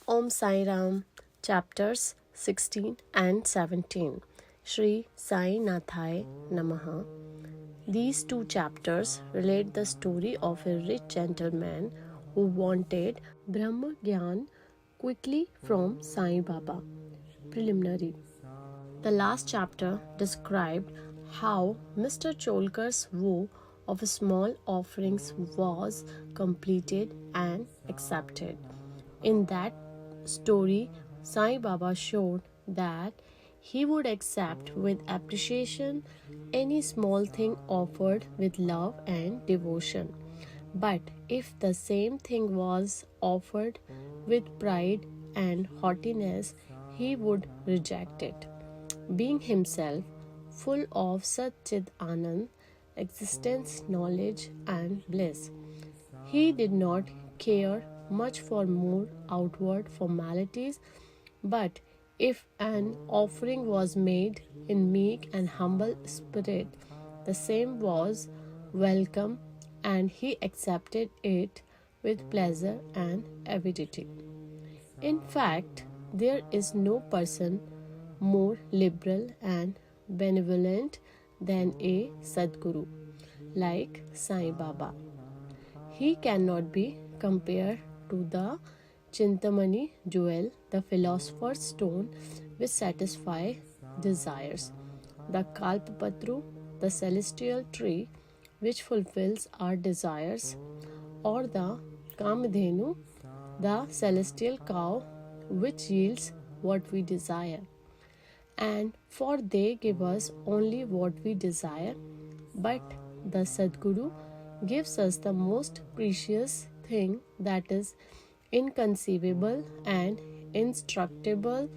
Om Sai Ram, chapters 16 and 17. Shri Sai Nathai Namaha. These two chapters relate the story of a rich gentleman who wanted Brahma-Jnana quickly from Sai Baba. Preliminary. The last chapter described how Mr. Cholkar's vow of small offerings was completed and accepted. In that story, Sai Baba showed that he would accept with appreciation any small thing offered with love and devotion. But if the same thing was offered with pride and haughtiness, he would reject it. Being himself full of Satcharitra, existence, knowledge, and bliss, he did not care much for more outward formalities, but if an offering was made in meek and humble spirit, the same was welcome and he accepted it with pleasure and avidity. In fact, there is no person more liberal and benevolent than a Sadguru, like Sai Baba. He cannot be compared to the Chintamani jewel, the philosopher's stone which satisfies desires, the Kalpapatru, the celestial tree which fulfills our desires, or the Kamadhenu, the celestial cow which yields what we desire. And for they give us only what we desire, but the Sadguru gives us the most precious thing, that is inconceivable and instructible,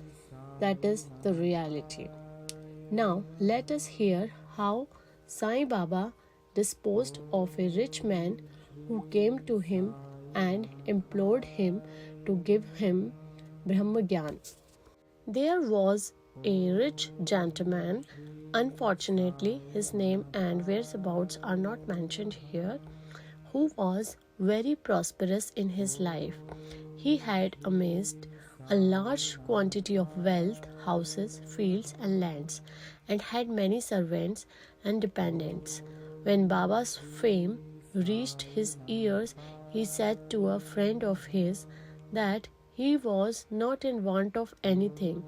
that is the reality. Now let us hear how Sai Baba disposed of a rich man who came to him and implored him to give him Brahma-Jnana. There was a rich gentleman, unfortunately his name and whereabouts are not mentioned here, who was very prosperous in his life. He had amassed a large quantity of wealth, houses, fields, and lands, and had many servants and dependents. When Baba's fame reached his ears, he said to a friend of his that he was not in want of anything,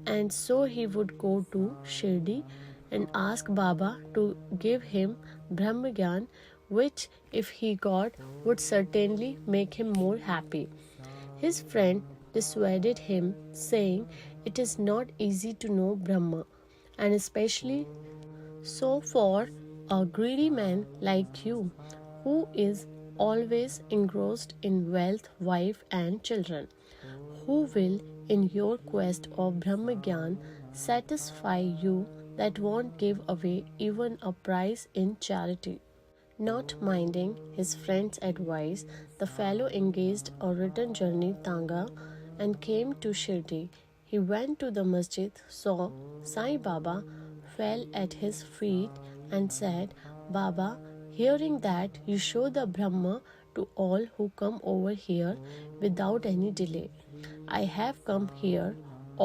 and so he would go to Shri and ask Baba to give him Brahma-Jnana, which, if he got, would certainly make him more happy. His friend dissuaded him, saying, "It is not easy to know Brahma, and especially so for a greedy man like you, who is always engrossed in wealth, wife, and children. Who will, in your quest of Brahma-Jnana, satisfy you that won't give away even a price in charity?" Not minding his friend's advice, the fellow engaged a return journey Tanga and came to Shri. He went to the masjid, saw Sai Baba, fell at his feet and said, "Baba, hearing that you show the Brahma to all who come over here without any delay, I have come here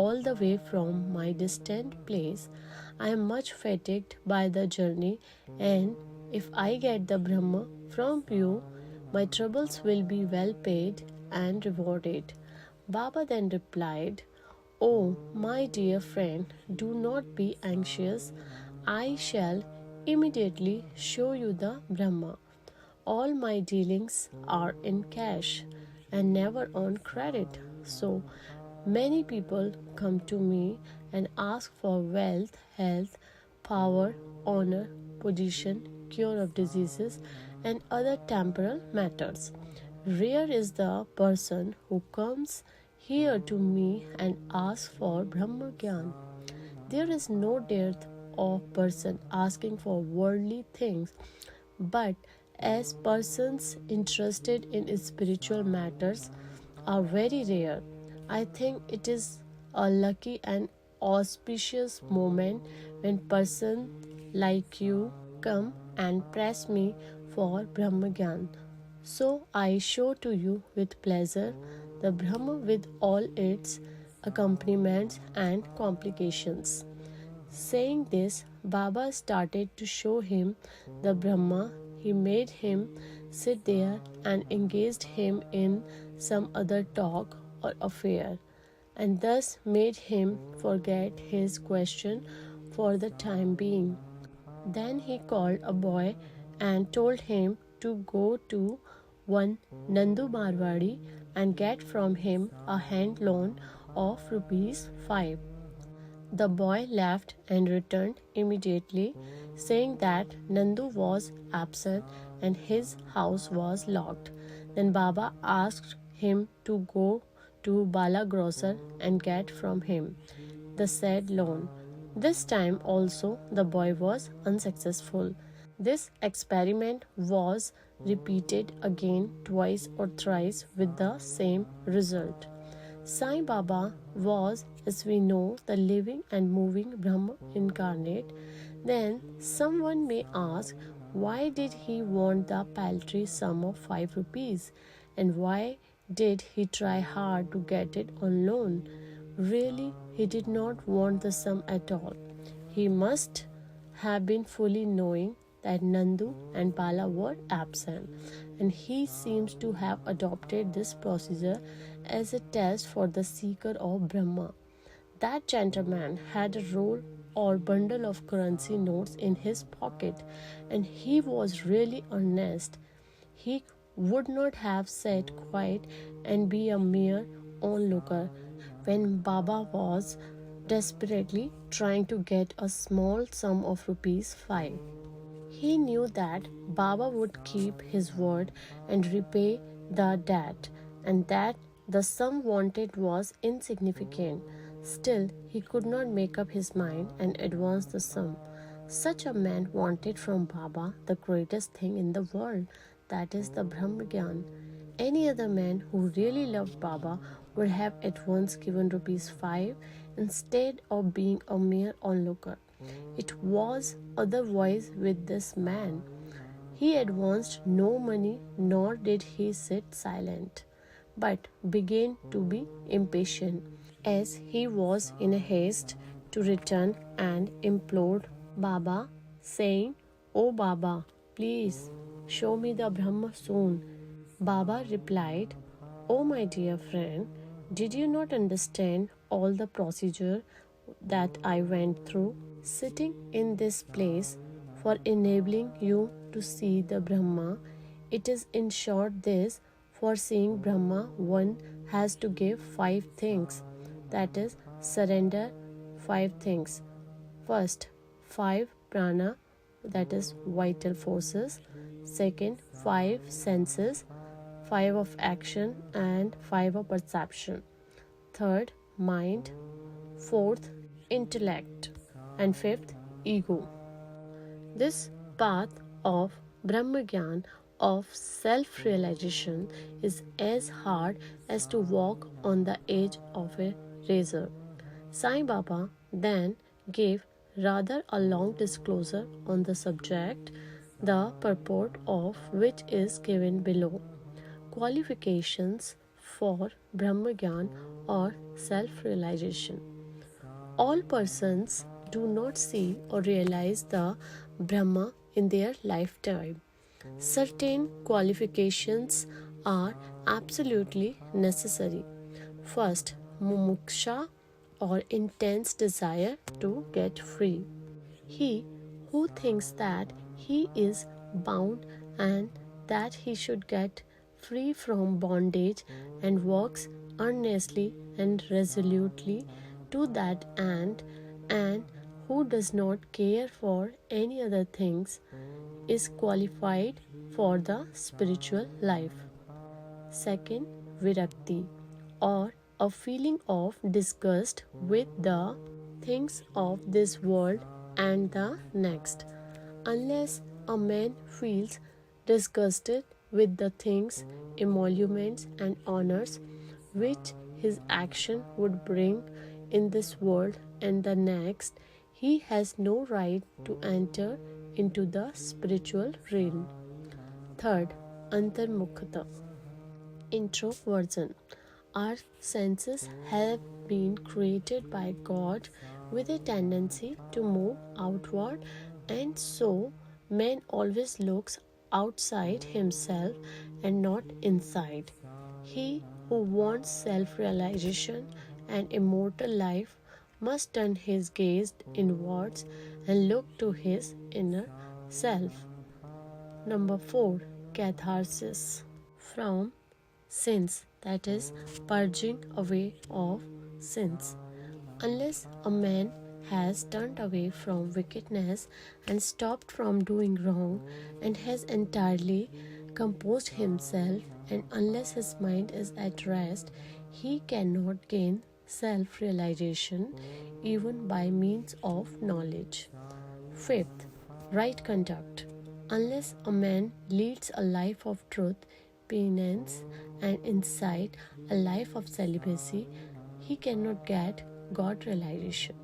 all the way from my distant place. I am much fatigued by the journey, and if I get the Brahma from you, my troubles will be well paid and rewarded." Baba then replied, "Oh, my dear friend, do not be anxious. I shall immediately show you the Brahma. All my dealings are in cash and never on credit. So many people come to me and ask for wealth, health, power, honor, position, cure of diseases, and other temporal matters. Rare is the person who comes here to me and asks for Brahma-Jnana. There is no dearth of person asking for worldly things, but as persons interested in spiritual matters are very rare. I think it is a lucky and auspicious moment when persons like you come and press me for Brahma-Jnana. So I show to you with pleasure the Brahma with all its accompaniments and complications. Saying this, Baba started to show him the Brahma. He made him sit there and engaged him in some other talk or affair, and thus made him forget his question for the time being. Then he called a boy and told him to go to one Nandu Marwadi and get from him a hand loan of rupees 5. The boy left and returned immediately, saying that Nandu was absent and his house was locked. Then Baba asked him to go to Bala Grocer and get from him the said loan. This time also the boy was unsuccessful. This experiment was repeated again twice or thrice with the same result. Sai Baba was, as we know, the living and moving Brahma incarnate. Then someone may ask, why did he want the paltry sum of 5 rupees? And why did he try hard to get it on loan? Really, he did not want the sum at all. He must have been fully knowing that Nandu and Bala were absent, and he seems to have adopted this procedure as a test for the seeker of Brahma. That gentleman had a roll or bundle of currency notes in his pocket, and he was really earnest. He would not have sat quiet and be a mere onlooker when Baba was desperately trying to get a small sum of rupees 5. He knew that Baba would keep his word and repay the debt, and that the sum wanted was insignificant. Still, he could not make up his mind and advance the sum. Such a man wanted from Baba the greatest thing in the world, that is the Brahma-Jnana. Any other man who really loved Baba would have at once given rupees 5 instead of being a mere onlooker. It was otherwise with this man. He advanced no money, nor did he sit silent, but began to be impatient, as he was in a haste to return and implored Baba, saying, "O Baba, please show me the Brahma soon." Baba replied, "Oh my dear friend, did you not understand all the procedure that I went through, sitting in this place for enabling you to see the Brahma? It is in short this: for seeing Brahma one has to give 5 things, that is, surrender 5 things. First, 5 prana, that is, vital forces. Second, 5 senses, 5 of action and 5 of perception. Third, mind. Fourth, intellect. And fifth, ego. This path of Brahma-Jnana, of self-realization, is as hard as to walk on the edge of a razor. Sai Baba then gave rather a long disclosure on the subject, the purport of which is given below. Qualifications for Brahma-Jnana or self-realization. All persons do not see or realize the Brahma in their lifetime. Certain qualifications are absolutely necessary. First, mumuksha, or intense desire to get free. He who thinks that he is bound and that he should get free from bondage and works earnestly and resolutely to that end, and who does not care for any other things, is qualified for the spiritual life. Second, virakti, or a feeling of disgust with the things of this world and the next. Unless a man feels disgusted with the things, emoluments, and honors which his action would bring in this world and the next, he has no right to enter into the spiritual realm. Third, antarmukhta, introversion. Our senses have been created by God with a tendency to move outward, and so man always looks outside himself and not inside. He who wants self realization and immortal life must turn his gaze inwards and look to his inner self. Number 4. Catharsis. From sins, that is, purging away of sins. Unless a man has turned away from wickedness and stopped from doing wrong and has entirely composed himself, and unless his mind is at rest, he cannot gain self realization even by means of knowledge. Fifth, right conduct. Unless a man leads a life of truth, penance, and insight, a life of celibacy, he cannot get God realization.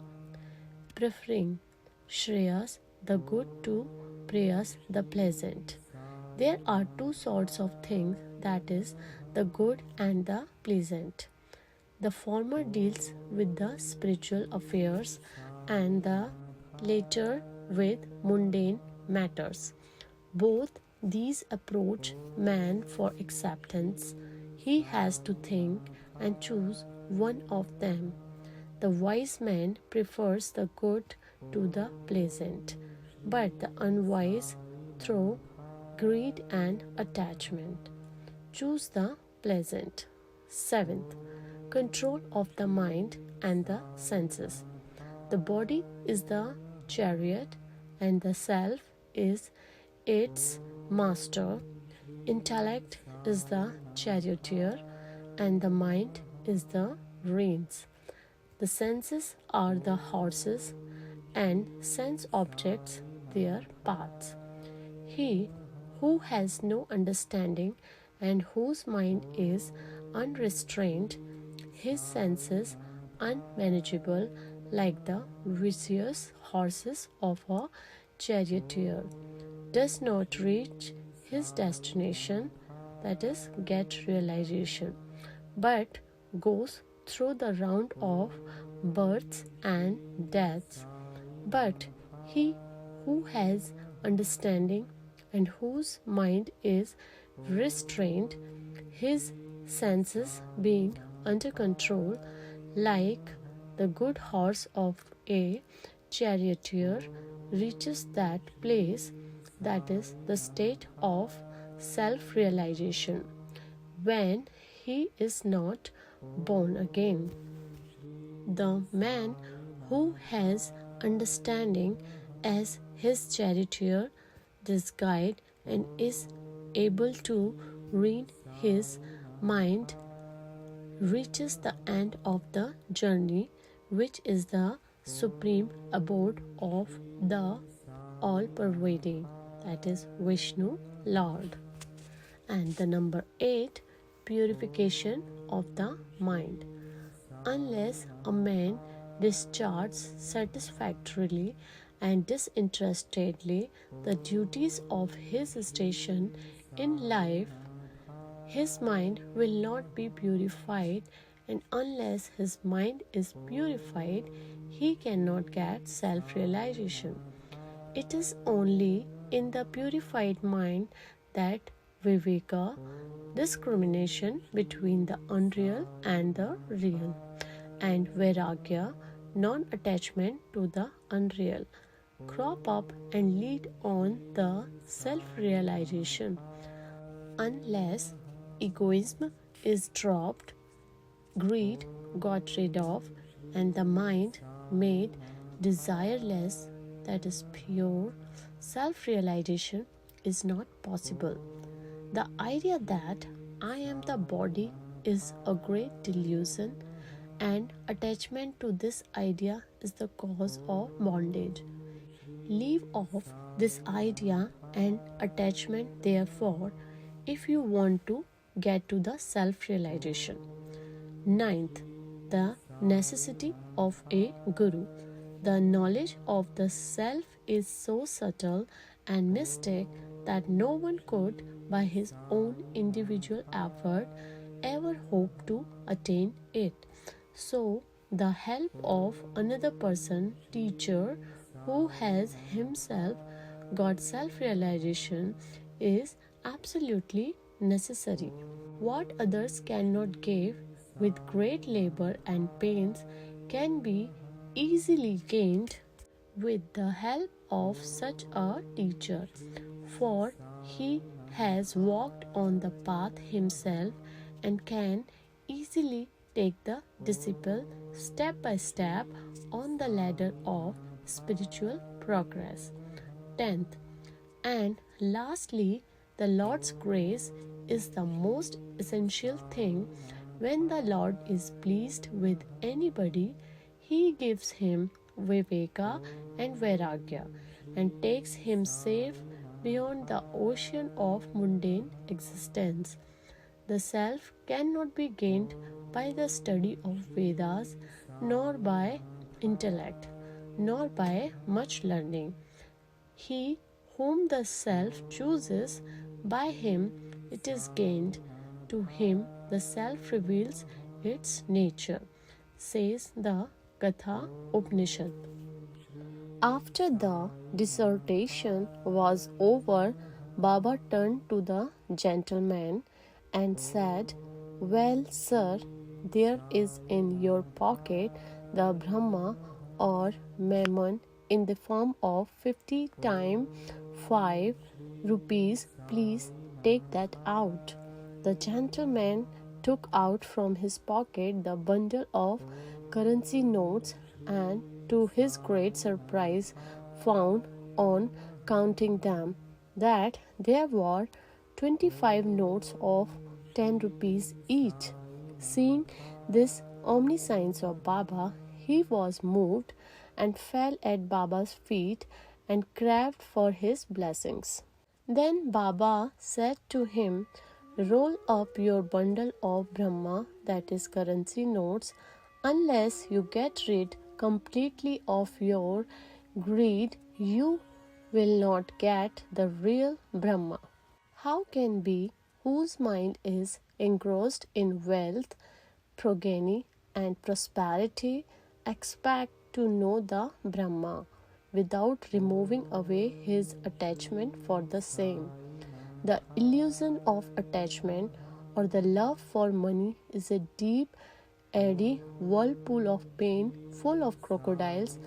Preferring Shreyas, the good, to Preyas, the pleasant. There are two sorts of things, that is, the good and the pleasant. The former deals with the spiritual affairs, and the later with mundane matters. Both these approach man for acceptance. He has to think and choose one of them. The wise man prefers the good to the pleasant, but the unwise, through greed and attachment, choose the pleasant. Seventh, control of the mind and the senses. The body is the chariot and the self is its master. Intellect is the charioteer and the mind is the reins. The senses are the horses and sense objects their paths. He who has no understanding and whose mind is unrestrained, his senses unmanageable, like the vicious horses of a charioteer, does not reach his destination, that is, get realization, but goes through the round of births and deaths. But he who has understanding and whose mind is restrained, his senses being under control, like the good horse of a charioteer, reaches that place, that is the state of self realization, when he is not born again. The man who has understanding as his charioteer, this guide, and is able to rein his mind, reaches the end of the journey, which is the supreme abode of the all-pervading, that is Vishnu Lord. And the number 8, purification of the mind. Unless a man discharges satisfactorily and disinterestedly the duties of his station in life, his mind will not be purified, and unless his mind is purified, he cannot get self-realization. It is only in the purified mind that viveka, discrimination between the unreal and the real, and vairagya, non-attachment to the unreal, crop up and lead on the self-realization. Unless egoism is dropped, greed got rid of, and the mind made desireless, that is pure, self-realization is not possible. The idea that I am the body is a great delusion, and attachment to this idea is the cause of bondage. Leave off this idea and attachment, therefore, if you want to get to the self-realization. Ninth, the necessity of a guru. The knowledge of the self is so subtle and mystic that no one could, by his own individual effort, ever hope to attain it. So, the help of another person, teacher, who has himself got self realization is absolutely necessary. What others cannot give with great labor and pains can be easily gained with the help of such a teacher, for he has walked on the path himself and can easily take the disciple step by step on the ladder of spiritual progress. 10th, and lastly, the Lord's grace is the most essential thing. When the Lord is pleased with anybody, he gives him viveka and vairagya and takes him safe beyond the ocean of mundane existence. The self cannot be gained by the study of Vedas, nor by intellect, nor by much learning. He whom the self chooses, by him it is gained. To him the self reveals its nature, says the Katha Upanishad. After the dissertation was over, Baba turned to the gentleman and said, "Well, sir, there is in your pocket the Brahma or Mammon in the form of 50 times 5 rupees. Please take that out." The gentleman took out from his pocket the bundle of currency notes and, to his great surprise, found on counting them that there were 25 notes of 10 rupees each. Seeing this omniscience of Baba, he was moved and fell at Baba's feet and craved for his blessings. Then Baba said to him, "Roll up your bundle of Brahma, that is currency notes, unless you get rid completely of your greed, you will not get the real Brahma." How can be whose mind is engrossed in wealth, progeny, and prosperity expect to know the Brahma without removing away his attachment for the same? The illusion of attachment or the love for money is a deep, eddy whirlpool of pain full of crocodiles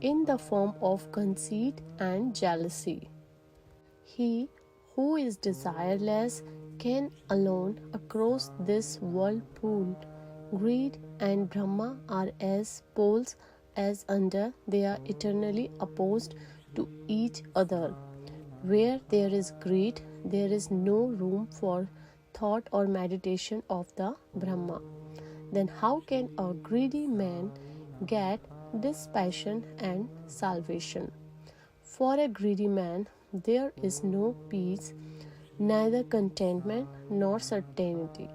in the form of conceit and jealousy. He who is desireless can alone cross this whirlpool. Greed and Brahma are as poles as under they are eternally opposed to each other. Where there is greed, there is no room for thought or meditation of the Brahma. Then how can a greedy man get dispassion and salvation? For a greedy man, there is no peace, neither contentment nor certainty.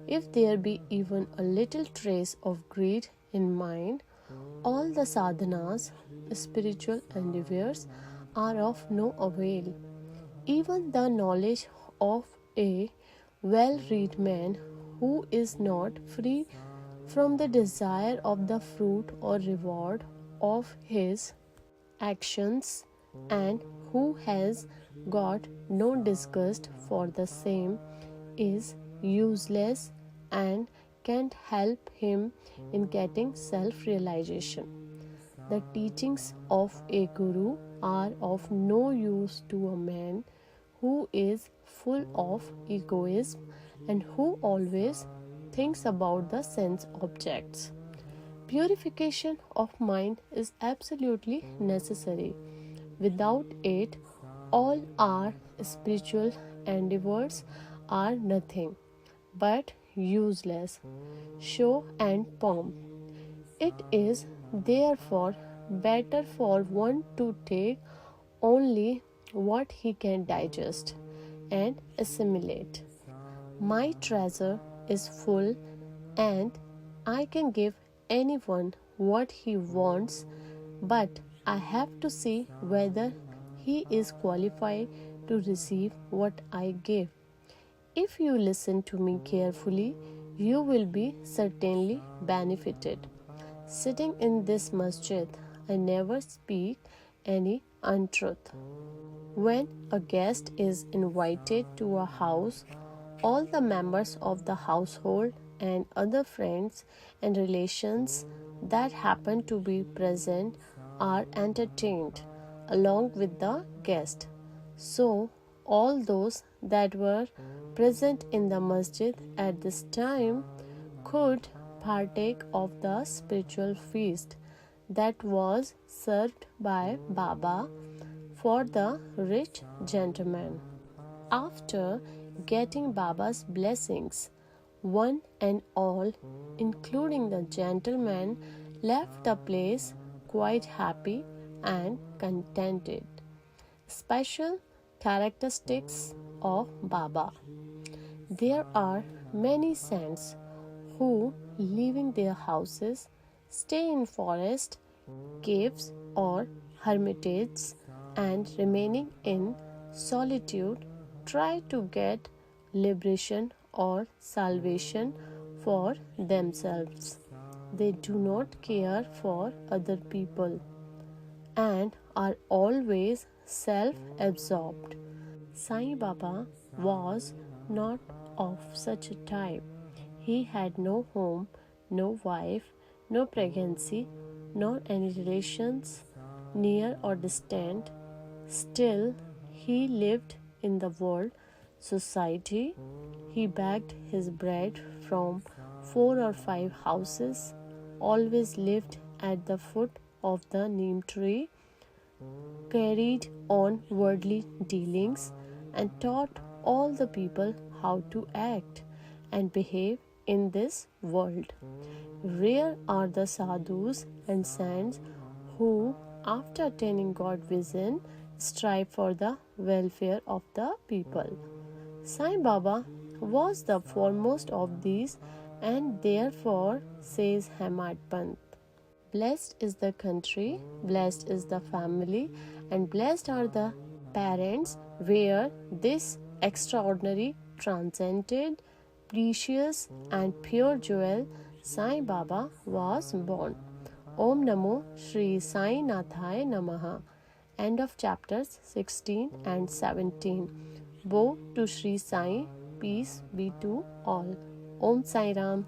If there be even a little trace of greed in mind, all the sadhanas, spiritual endeavors, are of no avail. Even the knowledge of a well-read man who is not free from the desire of the fruit or reward of his actions, and who has got no disgust for the same, is useless and can't help him in getting self-realization. The teachings of a guru are of no use to a man who is full of egoism and who always thinks about the sense objects. Purification of mind is absolutely necessary. Without it, all our spiritual endeavors are nothing but useless show and pomp. It is therefore better for one to take only what he can digest and assimilate. My treasure is full, and I can give anyone what he wants, but I have to see whether he is qualified to receive what I give. If you listen to me carefully, you will be certainly benefited. Sitting in this masjid, I never speak any untruth. When a guest is invited to a house, all the members of the household and other friends and relations that happen to be present are entertained along with the guest. So, all those that were present in the masjid at this time could partake of the spiritual feast that was served by Baba for the rich gentleman. After getting Baba's blessings, one and all, including the gentleman, left the place quite happy and contented. Special characteristics of Baba. There are many saints who, leaving their houses, stay in forest, caves, or hermitages, and remaining in solitude, try to get liberation or salvation for themselves. They do not care for other people and are always self-absorbed. Sai Baba was not of such a type. He had no home, no wife, no pregnancy, nor any relations, near or distant. Still, he lived in the world society. He begged his bread from 4 or 5 houses, always lived at the foot of the neem tree, carried on worldly dealings, and taught all the people how to act and behave in this world. Rare are the sadhus and saints who, after attaining God vision, strive for the welfare of the people. Sai Baba was the foremost of these, and therefore says Hemad Pant, blessed is the country, blessed is the family, and blessed are the parents where this extraordinary, transcendent, precious, and pure jewel Sai Baba was born. Om Namo Shri Sai Nathaya Namaha. End of chapters 16 and 17. Bow to Shri Sai, peace be to all. Om Sai Ram.